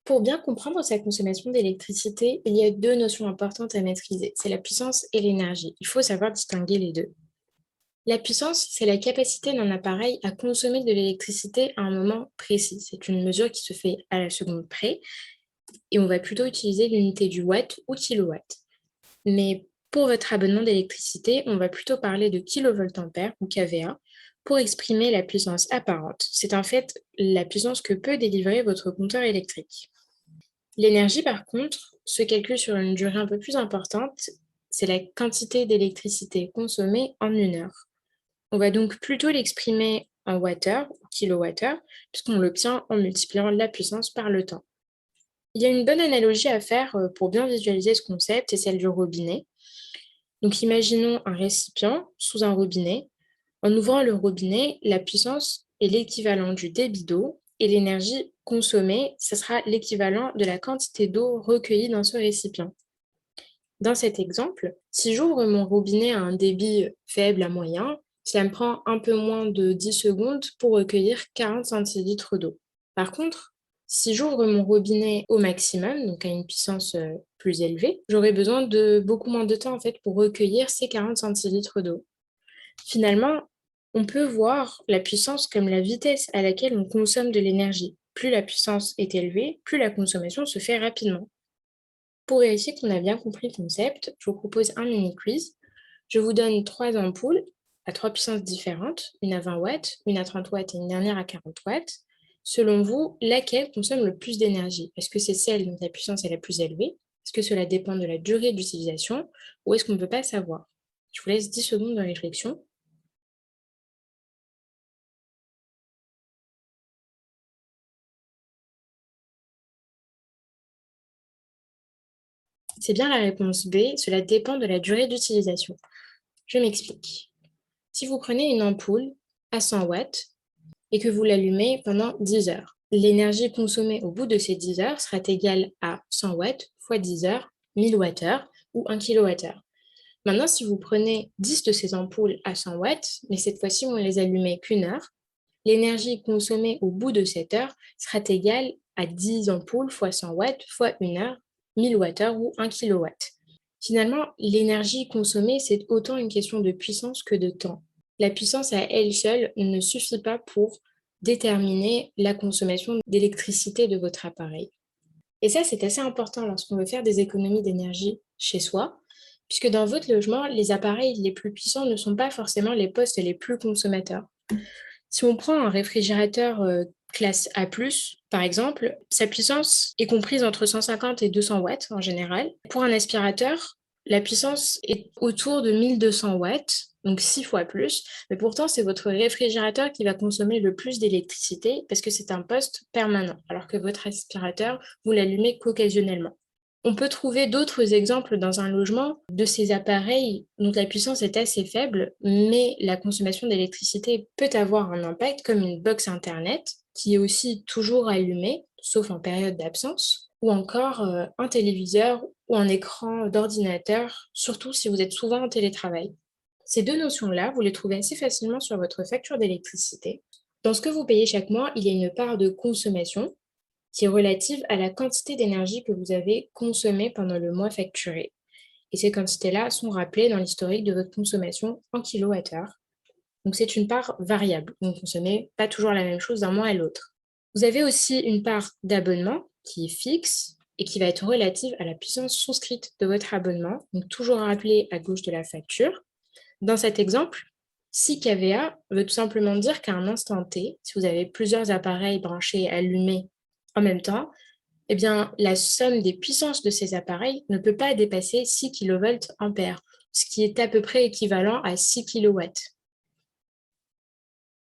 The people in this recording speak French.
Pour bien comprendre sa consommation d'électricité, il y a deux notions importantes à maîtriser, c'est la puissance et l'énergie. Il faut savoir distinguer les deux. La puissance, c'est la capacité d'un appareil à consommer de l'électricité à un moment précis. C'est une mesure qui se fait à la seconde près et on va plutôt utiliser l'unité du watt ou kilowatt. Mais pour votre abonnement d'électricité, on va plutôt parler de kilovoltampères ou kVA pour exprimer la puissance apparente. C'est en fait la puissance que peut délivrer votre compteur électrique. L'énergie, par contre, se calcule sur une durée un peu plus importante. C'est la quantité d'électricité consommée en une heure. On va donc plutôt l'exprimer en wattheures ou kilowattheures, puisqu'on l'obtient en multipliant la puissance par le temps. Il y a une bonne analogie à faire pour bien visualiser ce concept, c'est celle du robinet. Donc imaginons un récipient sous un robinet. En ouvrant le robinet, la puissance est l'équivalent du débit d'eau et l'énergie consommée, ce sera l'équivalent de la quantité d'eau recueillie dans ce récipient. Dans cet exemple, si j'ouvre mon robinet à un débit faible à moyen, cela me prend un peu moins de 10 secondes pour recueillir 40 centilitres d'eau. Par contre, si j'ouvre mon robinet au maximum, donc à une puissance plus élevée, j'aurai besoin de beaucoup moins de temps en fait pour recueillir ces 40 centilitres d'eau. Finalement, on peut voir la puissance comme la vitesse à laquelle on consomme de l'énergie. Plus la puissance est élevée, plus la consommation se fait rapidement. Pour vérifier qu'on a bien compris le concept, je vous propose un mini-quiz. Je vous donne trois ampoules à trois puissances différentes, une à 20 watts, une à 30 watts et une dernière à 40 watts. Selon vous, laquelle consomme le plus d'énergie? Est-ce que c'est celle dont la puissance est la plus élevée? Est-ce que cela dépend de la durée d'utilisation? Ou est-ce qu'on ne peut pas savoir? Je vous laisse 10 secondes de réflexion. C'est bien la réponse B, cela dépend de la durée d'utilisation. Je m'explique. Si vous prenez une ampoule à 100 watts et que vous l'allumez pendant 10 heures, l'énergie consommée au bout de ces 10 heures sera égale à 100 watts fois 10 heures, 1000 wattheures ou 1 kWh. Maintenant, si vous prenez 10 de ces ampoules à 100 watts, mais cette fois-ci, vous ne les allumez qu'une heure, l'énergie consommée au bout de cette heure sera égale à 10 ampoules fois 100 watts fois une heure, 1000 wattheures ou 1 kW. Finalement, l'énergie consommée, c'est autant une question de puissance que de temps. La puissance à elle seule ne suffit pas pour déterminer la consommation d'électricité de votre appareil. Et ça, c'est assez important lorsqu'on veut faire des économies d'énergie chez soi, puisque dans votre logement, les appareils les plus puissants ne sont pas forcément les postes les plus consommateurs. Si on prend un réfrigérateur classe A+, par exemple, sa puissance est comprise entre 150 et 200 watts en général. Pour un aspirateur, la puissance est autour de 1200 watts, donc 6 fois plus. Mais pourtant, c'est votre réfrigérateur qui va consommer le plus d'électricité parce que c'est un poste permanent, alors que votre aspirateur, vous l'allumez qu'occasionnellement. On peut trouver d'autres exemples dans un logement de ces appareils dont la puissance est assez faible, mais la consommation d'électricité peut avoir un impact, comme une box Internet, qui est aussi toujours allumée, sauf en période d'absence, ou encore un téléviseur ou un écran d'ordinateur, surtout si vous êtes souvent en télétravail. Ces deux notions-là, vous les trouvez assez facilement sur votre facture d'électricité. Dans ce que vous payez chaque mois, il y a une part de consommation qui est relative à la quantité d'énergie que vous avez consommée pendant le mois facturé. Et ces quantités-là sont rappelées dans l'historique de votre consommation en kilowattheures. Donc c'est une part variable. Vous ne consommez pas toujours la même chose d'un mois à l'autre. Vous avez aussi une part d'abonnement qui est fixe et qui va être relative à la puissance souscrite de votre abonnement, donc toujours rappelée à gauche de la facture. Dans cet exemple, 6 kVA veut tout simplement dire qu'à un instant T, si vous avez plusieurs appareils branchés et allumés en même temps, eh bien, la somme des puissances de ces appareils ne peut pas dépasser 6 kVA, ce qui est à peu près équivalent à 6 kW.